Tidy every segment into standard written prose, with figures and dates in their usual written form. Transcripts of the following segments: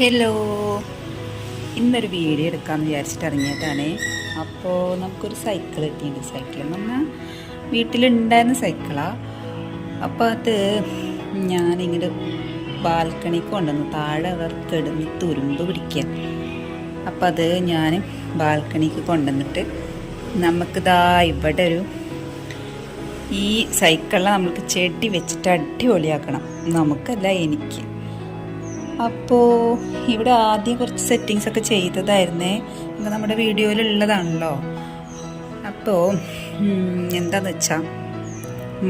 Hello, ഇന്നൊരു video എടുക്കാമെന്ന് വിചാരിച്ചിട്ട് ഇറങ്ങിയതാണ്. അപ്പോൾ നമുക്കൊരു സൈക്കിൾ കിട്ടിയിട്ടുണ്ട്. സൈക്കിൾ എന്ന് പറഞ്ഞാൽ വീട്ടിലുണ്ടായിരുന്ന സൈക്കിളാണ്. അപ്പോൾ അത് ഞാനിങ്ങോട്ട് ബാൽക്കണിക്ക് കൊണ്ടുവന്നു. താഴെ അവർ കിടന്ന് തുരുമ്പ് പിടിക്കുക. അപ്പം അത് ഞാൻ ബാൽക്കണിക്ക് കൊണ്ടുവന്നിട്ട് നമുക്കിതാ ഇവിടെ ഈ സൈക്കിളിനെ നമുക്ക് ചെടി വെച്ചിട്ട് അടിപൊളിയാക്കണം. നമുക്കല്ല, എനിക്ക്. അപ്പോൾ ഇവിടെ ആദ്യം കുറച്ച് സെറ്റിങ്സ് ഒക്കെ ചെയ്തതായിരുന്നേ. അപ്പോൾ നമ്മുടെ വീഡിയോയിലുള്ളതാണല്ലോ. അപ്പോൾ എന്താണെന്ന് വെച്ചാൽ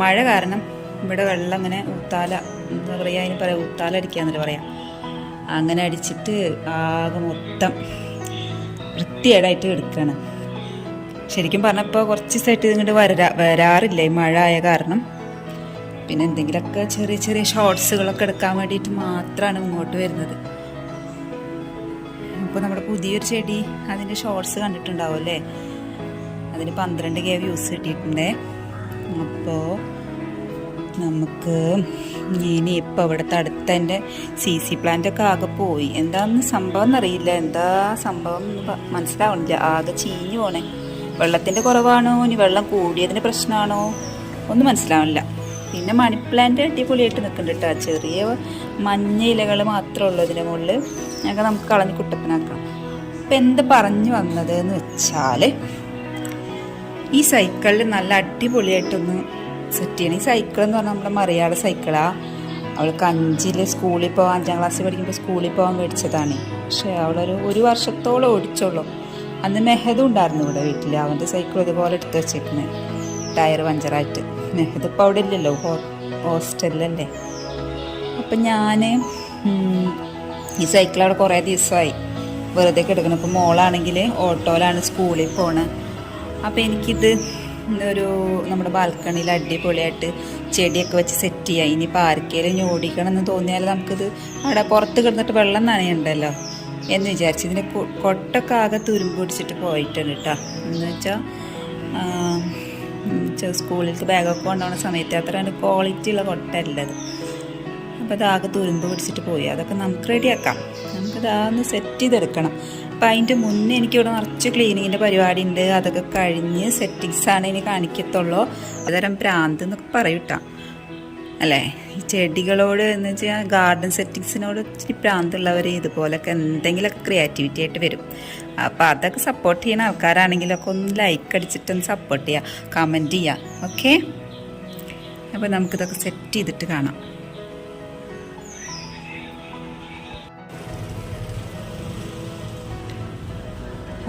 മഴ കാരണം ഇവിടെ വെള്ളം അങ്ങനെ ഊത്താല, എന്താ പറയുക, അതിന് പറയാം ഊത്താല അടിക്കാന്നല്ലേ പറയാം. അങ്ങനെ അടിച്ചിട്ട് ആകെ മൊത്തം വൃത്തികേടായിട്ട് എടുക്കുകയാണ്. ശരിക്കും പറഞ്ഞപ്പോൾ കുറച്ച് സെറ്റ് ഇങ്ങോട്ട് വരാറില്ല ഈ മഴ ആയ കാരണം. പിന്നെ എന്തെങ്കിലുമൊക്കെ ചെറിയ ചെറിയ ഷോർട്സുകളൊക്കെ എടുക്കാൻ വേണ്ടിയിട്ട് മാത്രമാണ് ഇങ്ങോട്ട് വരുന്നത്. ഇപ്പോൾ നമ്മുടെ പുതിയൊരു ചെടി, അതിൻ്റെ ഷോർട്സ് കണ്ടിട്ടുണ്ടാവും അല്ലേ? അതിന് 12K വ്യൂസ് കിട്ടിയിട്ടുണ്ടേ. അപ്പോൾ നമുക്ക് ഇനി ഇപ്പോൾ ഇവിടുത്തെ അടുത്തതിൻ്റെ CC പ്ലാന്റൊക്കെ ആകെ പോയി. എന്താണെന്ന് സംഭവം എന്നറിയില്ല, എന്താ സംഭവം എന്ന് മനസ്സിലാവണില്ല. ആകെ ചീഞ്ഞു പോണേ. വെള്ളത്തിൻ്റെ കുറവാണോ, ഇനി വെള്ളം കൂടിയതിൻ്റെ പ്രശ്നമാണോ, ഒന്നും മനസ്സിലാവില്ല. പിന്നെ മണി പ്ലാന്റ് അടിപൊളിയായിട്ട് നിൽക്കുന്നുണ്ട് കേട്ടോ. ചെറിയ മഞ്ഞ ഇലകൾ മാത്രമേ ഉള്ളൂ ഇതിൻ്റെ മുകളിൽ. ഞങ്ങൾക്ക് നമുക്ക് കളഞ്ഞ് കുട്ടപ്പനാക്കണം. അപ്പം എന്ത് പറഞ്ഞു വന്നത് എന്ന് വെച്ചാൽ, ഈ സൈക്കിളിൽ നല്ല അടിപൊളിയായിട്ടൊന്ന് സെറ്റ് ചെയ്യണം. ഈ സൈക്കിൾ എന്ന് പറഞ്ഞാൽ നമ്മുടെ മറിയാളെ സൈക്കിളാണ്. അവൾക്ക് 5 സ്കൂളിൽ പോകാൻ, 5ാം ക്ലാസ്സിൽ പഠിക്കുമ്പോൾ സ്കൂളിൽ പോകാൻ മേടിച്ചതാണ്. പക്ഷേ അവളൊരു വർഷത്തോളം ഓടിച്ചോളൂ. അന്ന് മെഹദും ഉണ്ടായിരുന്നു ഇവിടെ വീട്ടിൽ. അവൻ്റെ സൈക്കിൾ ഇതുപോലെ എടുത്ത് വെച്ചേക്കുന്നത്, ടയർ പഞ്ചറായിട്ട്. മെഹദ് ഇപ്പോൾ അവിടെ ഇല്ലല്ലോ, ഹോസ്റ്റലിലല്ലേ. അപ്പം ഞാൻ ഈ സൈക്കിൾ അവിടെ കുറേ ദിവസമായി വെറുതെ കിടക്കണം. ഇപ്പോൾ മോളാണെങ്കിൽ ഓട്ടോയിലാണ് സ്കൂളിൽ പോണത്. അപ്പോൾ എനിക്കിത് നമ്മുടെ ബാൽക്കണിയിൽ അടിപൊളിയായിട്ട് ചെടിയൊക്കെ വെച്ച് സെറ്റ് ചെയ്യാം. ഇനിയിപ്പോൾ ആർക്കെങ്കിലും ഓടിക്കണം എന്ന് തോന്നിയാൽ നമുക്കിത് അവിടെ പുറത്ത് കിടന്നിട്ട് വെള്ളം നനയുണ്ടല്ലോ എന്ന് വിചാരിച്ചു. ഇതിൻ്റെ കൊട്ടൊക്കെ ആകെ തുരുമ്പ് പിടിച്ചിട്ട് പോയിട്ടുണ്ട് കേട്ടോ. എന്ന് വെച്ചാൽ സ്കൂളിലേക്ക് ബാഗൊക്കെ കൊണ്ടുപോകുന്ന സമയത്ത് അത്ര ക്വാളിറ്റി ഉള്ള കൊട്ടല്ലത്. അപ്പോൾ അതാകെ തുരുമ്പ് പിടിച്ചിട്ട് പോയി. അതൊക്കെ നമുക്ക് റെഡിയാക്കാം. നമുക്കതാന്ന് സെറ്റ് ചെയ്തെടുക്കണം. അപ്പം അതിൻ്റെ മുന്നേ എനിക്കിവിടെ നിറച്ച് ക്ലീനിങ്ങിൻ്റെ പരിപാടി ഉണ്ട്. അതൊക്കെ കഴിഞ്ഞ് സെറ്റിങ്സാണ് ഇനി കാണിക്കത്തുള്ളൂ. അതരം ഭ്രാന്ത് എന്നൊക്കെ പറയൂട്ടാ അല്ലേ. ഈ ചെടികളോട് എന്ന് വെച്ചാൽ ഗാർഡൻ സെറ്റിങ്സിനോട് ഇച്ചിരി ഭ്രാന്തുള്ളവർ ഇതുപോലൊക്കെ എന്തെങ്കിലുമൊക്കെ ക്രിയേറ്റിവിറ്റി ആയിട്ട് വരും. അപ്പോൾ അതൊക്കെ സപ്പോർട്ട് ചെയ്യുന്ന ആൾക്കാരാണെങ്കിലൊക്കെ ഒന്ന് ലൈക്ക് അടിച്ചിട്ടൊന്ന് സപ്പോർട്ട് ചെയ്യുക, കമൻറ്റ് ചെയ്യുക. ഓക്കെ, അപ്പോൾ നമുക്കിതൊക്കെ സെറ്റ് ചെയ്തിട്ട് കാണാം.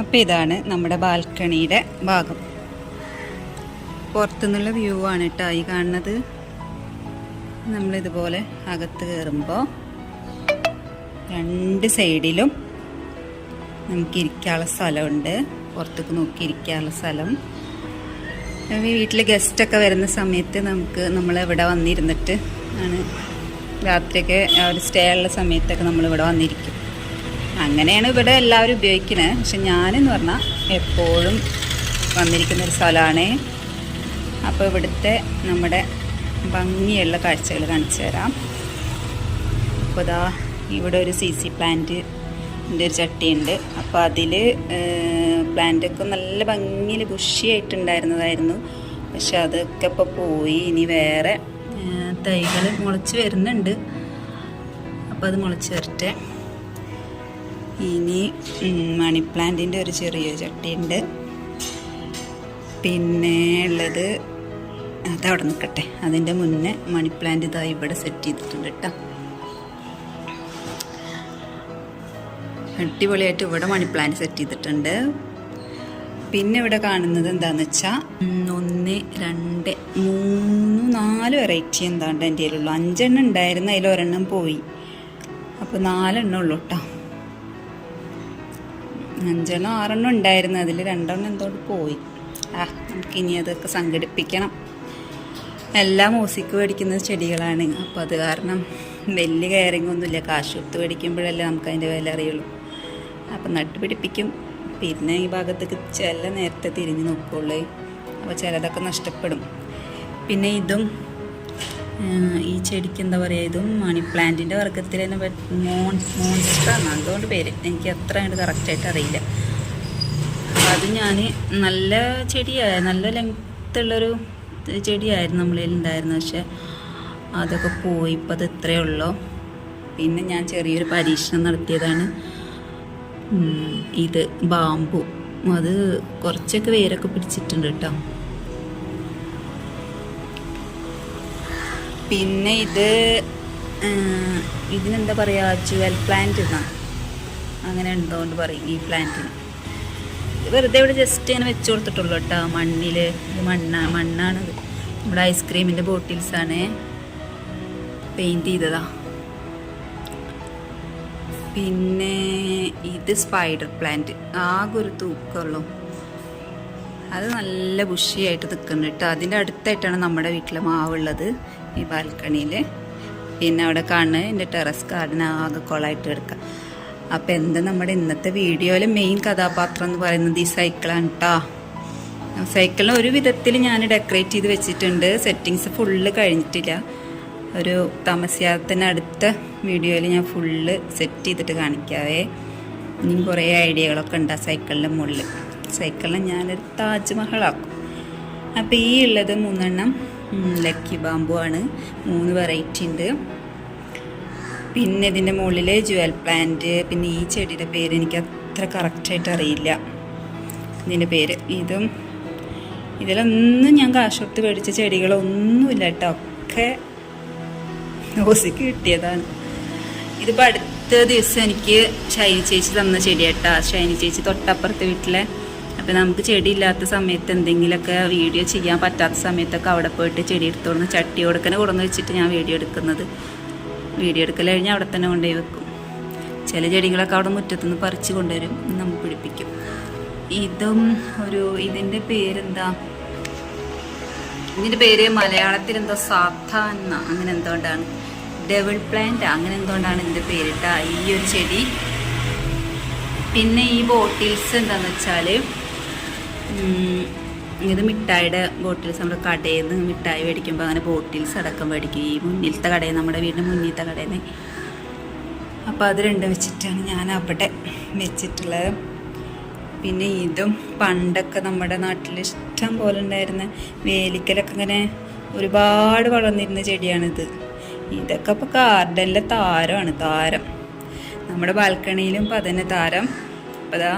അപ്പോൾ ഇതാണ് നമ്മുടെ ബാൽക്കണിയുടെ ഭാഗം. പുറത്തുനിന്നുള്ള വ്യൂ ആണ് കേട്ടോ ഈ കാണുന്നത്. നമ്മളിതുപോലെ അകത്ത് കയറുമ്പോൾ 2 സൈഡിലും നമുക്ക് ഇരിക്കാനുള്ള സ്ഥലമുണ്ട്. പുറത്തേക്ക് നോക്കി ഇരിക്കാനുള്ള സ്ഥലം. വീട്ടിൽ ഗസ്റ്റൊക്കെ വരുന്ന സമയത്ത് നമ്മളിവിടെ വന്നിരുന്നിട്ട് ആണ് രാത്രിയൊക്കെ ഒരു സ്റ്റേ ഉള്ള സമയത്തൊക്കെ നമ്മളിവിടെ വന്നിരിക്കും. അങ്ങനെയാണ് ഇവിടെ എല്ലാവരും ഉപയോഗിക്കുന്നത്. പക്ഷെ ഞാനെന്ന് പറഞ്ഞാൽ എപ്പോഴും വന്നിരിക്കുന്നൊരു സ്ഥലമാണ്. അപ്പോൾ ഇവിടുത്തെ നമ്മുടെ ഭംഗിയുള്ള കാഴ്ചകൾ കാണിച്ചു തരാം. അപ്പോൾ ഇതാ ഇവിടെ ഒരു CC പ്ലാന്റിൻ്റെ ഒരു ചട്ടിയുണ്ട്. അപ്പോൾ അതിൽ പ്ലാന്റൊക്കെ നല്ല ഭംഗിയിൽ ബുഷിയായിട്ടുണ്ടായിരുന്നതായിരുന്നു. പക്ഷെ അതൊക്കെ ഇപ്പോൾ പോയി. ഇനി വേറെ തൈകൾ മുളച്ച് വരുന്നുണ്ട്. അപ്പോൾ അത് മുളച്ച് വരട്ടെ. ഇനി മണി പ്ലാന്റിൻ്റെ ഒരു ചെറിയ ചട്ടിയുണ്ട്. പിന്നെ ഉള്ളത് അതവിടെ നിൽക്കട്ടെ. അതിൻ്റെ മുന്നേ മണി പ്ലാന്റ് ഇതാ ഇവിടെ സെറ്റ് ചെയ്തിട്ടുണ്ട് കേട്ടോ. അടിപൊളിയായിട്ട് ഇവിടെ മണി പ്ലാന്റ് സെറ്റ് ചെയ്തിട്ടുണ്ട്. പിന്നെ ഇവിടെ കാണുന്നത് എന്താണെന്ന് വെച്ചാൽ 1, 2, 3, 4 വെറൈറ്റി എന്താണ്ട് എൻ്റെ കയ്യിലുള്ളൂ. 5 എണ്ണം ഉണ്ടായിരുന്നു, അതിൽ 1 എണ്ണം പോയി. അപ്പോൾ 4 എണ്ണം ഉള്ളൂ കേട്ടോ. 5 എണ്ണം 6 എണ്ണം ഉണ്ടായിരുന്നു, അതിൽ 2 എണ്ണം എന്തോട്ട് പോയി. നമുക്കിനി അതൊക്കെ സംഘടിപ്പിക്കണം. എല്ലാം മ്യൂസിക് മേടിക്കുന്ന ചെടികളാണ്. അപ്പോൾ അത് കാരണം വലിയ കെയറിങ് ഒന്നുമില്ല. കാശ് കൊടുത്ത് മേടിക്കുമ്പോഴല്ലേ നമുക്കതിൻ്റെ വില അറിയുള്ളൂ. അപ്പം നട്ടുപിടിപ്പിക്കും. പിന്നെ ഈ ഭാഗത്തേക്ക് ചില നേരത്തെ തിരിഞ്ഞ് നോക്കുള്ളൂ. അപ്പോൾ ചിലതൊക്കെ നഷ്ടപ്പെടും. പിന്നെ ഇതും ഈ ചെടിക്ക് എന്താ പറയുക, ഇതും മണി പ്ലാന്റിൻ്റെ വർഗ്ഗത്തിൽ തന്നെ മോൺസ്റ്ററാണ് അതുകൊണ്ട് പേര്, എനിക്ക് അത്ര അങ്ങോട്ട് കറക്റ്റായിട്ട് അറിയില്ല. അത് ഞാൻ നല്ല ചെടിയായിരുന്നു, നല്ല ലെങ്ത്തുള്ളൊരു ചെടിയായിരുന്നു നമ്മളിൽ ഉണ്ടായിരുന്നു. പക്ഷെ അതൊക്കെ പോയി, ഇപ്പം അത് ഇത്രയേ ഉള്ളൂ. പിന്നെ ഞാൻ ചെറിയൊരു പരീക്ഷണം നടത്തിയതാണ് ഇത് ബാമ്പു. അത് കുറച്ചൊക്കെ വേരൊക്കെ പിടിച്ചിട്ടുണ്ട് കേട്ടോ. പിന്നെ ഇതിനെന്താ പറയുക, ജുവൽ പ്ലാന്റ് എന്നാണ്, അങ്ങനെ ഉണ്ടോണ്ട് പറയും ഈ പ്ലാന്റിന്. വെറുതെ ഇവിടെ ജസ്റ്റ് ഇങ്ങനെ വെച്ച് കൊടുത്തിട്ടുള്ളൂ കേട്ടോ, മണ്ണിൽ. ഇത് മണ്ണാണത്, നമ്മുടെ ഐസ്ക്രീമിൻ്റെ ബോട്ടിൽസാണ്, പെയിൻറ് ചെയ്തതാ. പിന്നെ ഇത് സ്പൈഡർ പ്ലാന്റ്, ആകെ ഒരു തൂക്കമുള്ളൂ. അത് നല്ല ബുഷിയായിട്ട് നിൽക്കുന്നുണ്ട് കേട്ടോ. അതിൻ്റെ അടുത്തായിട്ടാണ് നമ്മുടെ വീട്ടിലെ മാവുള്ളത്, ഈ ബാൽക്കണിയിൽ. പിന്നെ അവിടെ കാണുന്നത് എൻ്റെ ടെറസ് ഗാർഡൻ ആകെ കൊളായിട്ട് കിടക്കുക. അപ്പോൾ എന്താ നമ്മുടെ ഇന്നത്തെ വീഡിയോയിലെ മെയിൻ കഥാപാത്രം എന്ന് പറയുന്നത് ഈ സൈക്കിളാണ് കേട്ടോ. സൈക്കിളിന് ഒരു വിധത്തിൽ ഞാൻ ഡെക്കറേറ്റ് ചെയ്ത് വെച്ചിട്ടുണ്ട്. സെറ്റിങ്സ് ഫുള്ള് കഴിഞ്ഞിട്ടില്ല. ഒരു താമസിയാത്തതിന് അടുത്ത വീഡിയോയിൽ ഞാൻ ഫുള്ള് സെറ്റ് ചെയ്തിട്ട് കാണിക്കാവേ. ഇനിയും കുറേ ഐഡിയകളൊക്കെ ഉണ്ട് ആ സൈക്കിളിൻ്റെ മുകളിൽ. സൈക്കിളിനെ ഞാനൊരു താജ്മഹലാക്കും. അപ്പോൾ ഈ ഉള്ളത് 3 ലക്കി ബാമ്പു ആണ്, 3 വെറൈറ്റി ഉണ്ട്. പിന്നെ ഇതിൻ്റെ മുകളിൽ ജുവൽ പ്ലാന്റ്. പിന്നെ ഈ ചെടിയുടെ പേര് എനിക്ക് അത്ര കറക്റ്റായിട്ട് അറിയില്ല ഇതിൻ്റെ പേര്. ഇതിലൊന്നും ഞാൻ കാശ് കൊടുത്ത് മേടിച്ച ചെടികളൊന്നുമില്ല കേട്ടോ, ഒക്കെ ഓസിക്ക് കിട്ടിയതാണ്. ഇതിപ്പോൾ അടുത്ത ദിവസം എനിക്ക് ഷൈനി ചേച്ചി തന്ന ചെടിയാട്ടാ. ഷൈനി ചേച്ചി തൊട്ടപ്പുറത്തെ വീട്ടിലെ. അപ്പോൾ നമുക്ക് ചെടി ഇല്ലാത്ത സമയത്ത് എന്തെങ്കിലുമൊക്കെ വീഡിയോ ചെയ്യാൻ പറ്റാത്ത സമയത്തൊക്കെ അവിടെ പോയിട്ട് ചെടി എടുത്തോടുന്ന് ചട്ടി കൊടുക്കനെ കൊടുന്ന് വെച്ചിട്ട് ഞാൻ വീഡിയോ എടുക്കൽ കഴിഞ്ഞാൽ അവിടെ തന്നെ കൊണ്ടുപോയി വെക്കും. ചില ചെടികളൊക്കെ അവിടെ മുറ്റത്തുനിന്ന് പറിച്ച് കൊണ്ടുവരും, നമുക്ക് പിടിപ്പിക്കും. ഇതിൻ്റെ പേരെന്താ, ഇതിൻ്റെ പേര് മലയാളത്തിൽ എന്തോ സാധാരണ അങ്ങനെ എന്തുകൊണ്ടാണ്, ഡെവിൾ പ്ലാന്റ് അങ്ങനെ എന്തുകൊണ്ടാണ് ഇതിൻ്റെ പേരിട്ടാ ഈ ഒരു ചെടി. പിന്നെ ഈ ബോട്ടിൽസ് എന്താണെന്ന് വെച്ചാൽ, ഇത് മിഠായിയുടെ ബോട്ടിൽസ്. നമ്മുടെ കടയിൽ നിന്ന് മിഠായി മേടിക്കുമ്പോൾ അങ്ങനെ ബോട്ടിൽസ് അടക്കം മേടിക്കും, ഈ മുന്നിലത്തെ കടയിൽ, നമ്മുടെ വീടിൻ്റെ മുന്നിലത്തെ കടയിൽ നിന്ന്. അപ്പോൾ അത് 2 വെച്ചിട്ടാണ് ഞാൻ അവിടെ വെച്ചിട്ടുള്ളത്. പിന്നെ ഇതും പണ്ടൊക്കെ നമ്മുടെ നാട്ടിൽ ഇഷ്ടം പോലെ ഉണ്ടായിരുന്ന വേലിക്കലൊക്കെ ഇങ്ങനെ ഒരുപാട് വളർന്നിരുന്ന ചെടിയാണിത്. ഇതൊക്കെ ഇപ്പോൾ ഗാർഡനിലെ താരം. നമ്മുടെ ബാൽക്കണിയിലും ഇപ്പം അതന്നെ താരം. അപ്പോൾ അതാ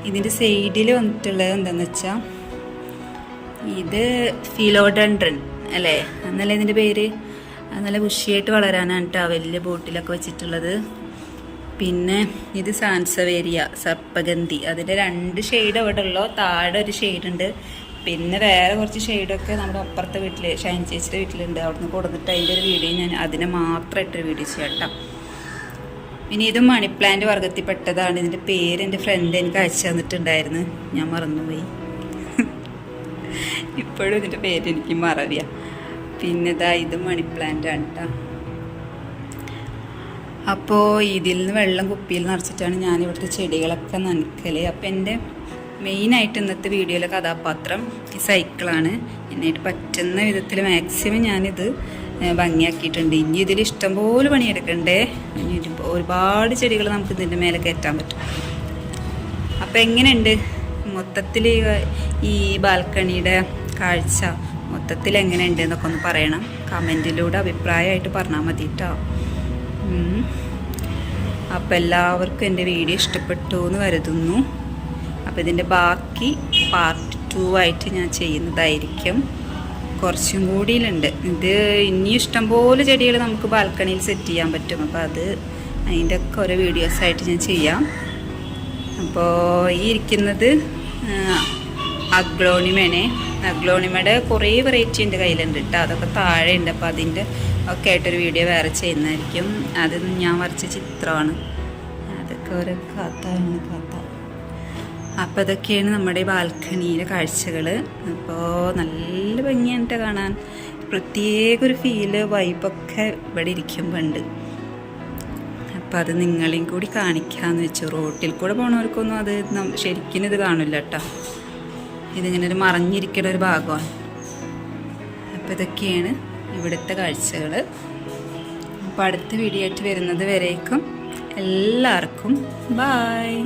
ഇതിൻ്റെ സൈഡിൽ വന്നിട്ടുള്ളത് എന്താണെന്ന് വെച്ചാൽ, ഇത് ഫിലോഡൻഡ്രൻ അല്ലേ, എന്നല്ലേ ഇതിൻ്റെ പേര്. അത് നല്ല ബുഷിയായിട്ട് വളരാനാണ് കേട്ടോ വലിയ ബോട്ടിലൊക്കെ വെച്ചിട്ടുള്ളത്. പിന്നെ ഇത് സാൻസവേരിയ സർപ്പഗന്ധി, അതിൻ്റെ 2 ഷെയ്ഡ് അവിടെ ഉള്ളൂ. താഴെ ഒരു ഷെയ്ഡുണ്ട്, പിന്നെ വേറെ കുറച്ച് ഷെയ്ഡൊക്കെ നമ്മുടെ അപ്പുറത്തെ വീട്ടിൽ ഷൈൻ ചേച്ചിയുടെ വീട്ടിലുണ്ട്. അവിടെ നിന്ന് കൊടുത്തിട്ട് അതിൻ്റെ ഒരു വീഡിയോ ഞാൻ അതിനെ മാത്രമായിട്ടൊരു വീഡിയോ ചെയ്യാം കേട്ടോ. പിന്നെ ഇത് മണി പ്ലാന്റ് വർഗ്ഗത്തിൽപ്പെട്ടതാണ്. ഇതിൻ്റെ പേര് എൻ്റെ ഫ്രണ്ട് എനിക്ക് അയച്ചു തന്നിട്ടുണ്ടായിരുന്നു, ഞാൻ മറന്നുപോയി. ഇപ്പോഴും ഇതിൻ്റെ പേര് എനിക്ക് മറവിയ. പിന്നെ ഇത് മണി പ്ലാന്റ് ആണ് കേട്ടോ. അപ്പോൾ ഇതിൽ നിന്ന് വെള്ളം കുപ്പിയിൽ നിറച്ചിട്ടാണ് ഞാൻ ഇവിടുത്തെ ചെടികളൊക്കെ നനയ്ക്കൽ. അപ്പോൾ എൻ്റെ മെയിനായിട്ട് ഇന്നത്തെ വീഡിയോയിലെ കഥാപാത്രം ഈ സൈക്കിളാണ്. എന്നായിട്ട് പറ്റുന്ന വിധത്തിൽ മാക്സിമം ഞാനിത് ഭംഗിയാക്കിയിട്ടുണ്ട്. ഇനി ഇതിൽ ഇഷ്ടംപോലെ പണിയെടുക്കണ്ടേ. ഇനി ഒരുപാട് ചെടികൾ നമുക്ക് ഇതിൻ്റെ മേലെ കയറ്റാൻ പറ്റും. അപ്പോൾ എങ്ങനെയുണ്ട് മൊത്തത്തിൽ ഈ ബാൽക്കണിയുടെ കാഴ്ച മൊത്തത്തിൽ എങ്ങനെയുണ്ട് എന്നൊക്കെ ഒന്ന് പറയണം. കമൻറ്റിലൂടെ അഭിപ്രായമായിട്ട് പറഞ്ഞാൽ മതി കേട്ടോ. അപ്പോൾ എല്ലാവർക്കും എൻ്റെ വീഡിയോ ഇഷ്ടപ്പെട്ടു എന്ന് കരുതുന്നു. അപ്പോൾ ഇതിൻ്റെ ബാക്കി പാർട്ട് 2 ആയിട്ട് ഞാൻ ചെയ്യുന്നതായിരിക്കും. കുറച്ചും കൂടിയിലുണ്ട്. ഇത് ഇനിയും ഇഷ്ടംപോലെ ചെടികൾ നമുക്ക് ബാൽക്കണിയിൽ സെറ്റ് ചെയ്യാൻ പറ്റും. അപ്പോൾ അതിൻ്റെ ഒക്കെ ഓരോ വീഡിയോസായിട്ട് ഞാൻ ചെയ്യാം. അപ്പോൾ ഈ ഇരിക്കുന്നത് അഗ്ലോണിമയാണ്. അഗ്ലോണിമയുടെ കുറേ വെറൈറ്റി എൻ്റെ കയ്യിലുണ്ട് കേട്ടോ. അതൊക്കെ താഴെ ഉണ്ട്. അപ്പോൾ അതിൻ്റെ ഒക്കെ ആയിട്ടൊരു വീഡിയോ വേറെ ചെയ്യുന്നതായിരിക്കും. അത് ഞാൻ വരച്ച ചിത്രമാണ്. അതൊക്കെ ഓരോ കഥ. അപ്പോൾ ഇതൊക്കെയാണ് നമ്മുടെ ബാൽക്കണിയിലെ കാഴ്ചകൾ. അപ്പോൾ നല്ല ഭംഗിയായിട്ട് കാണാൻ, പ്രത്യേക ഒരു ഫീല് വൈബൊക്കെ ഇവിടെ ഇരിക്കുമ്പോൾ ഉണ്ട്. അപ്പോൾ അത് നിങ്ങളെയും കൂടി കാണിക്കാമെന്ന് വെച്ചു. റോട്ടിൽ കൂടെ പോണവർക്കൊന്നും അത് ശരിക്കും ഇത് കാണില്ല കേട്ടോ. ഇതിങ്ങനെ ഒരു മറഞ്ഞിരിക്കുന്ന ഒരു ഭാഗമാണ്. അപ്പോൾ ഇതൊക്കെയാണ് ഇവിടുത്തെ കാഴ്ചകൾ. അപ്പോൾ അടുത്ത വീഡിയോ ആയിട്ട് വരുന്നത് വരേക്കും എല്ലാവർക്കും ബായ്.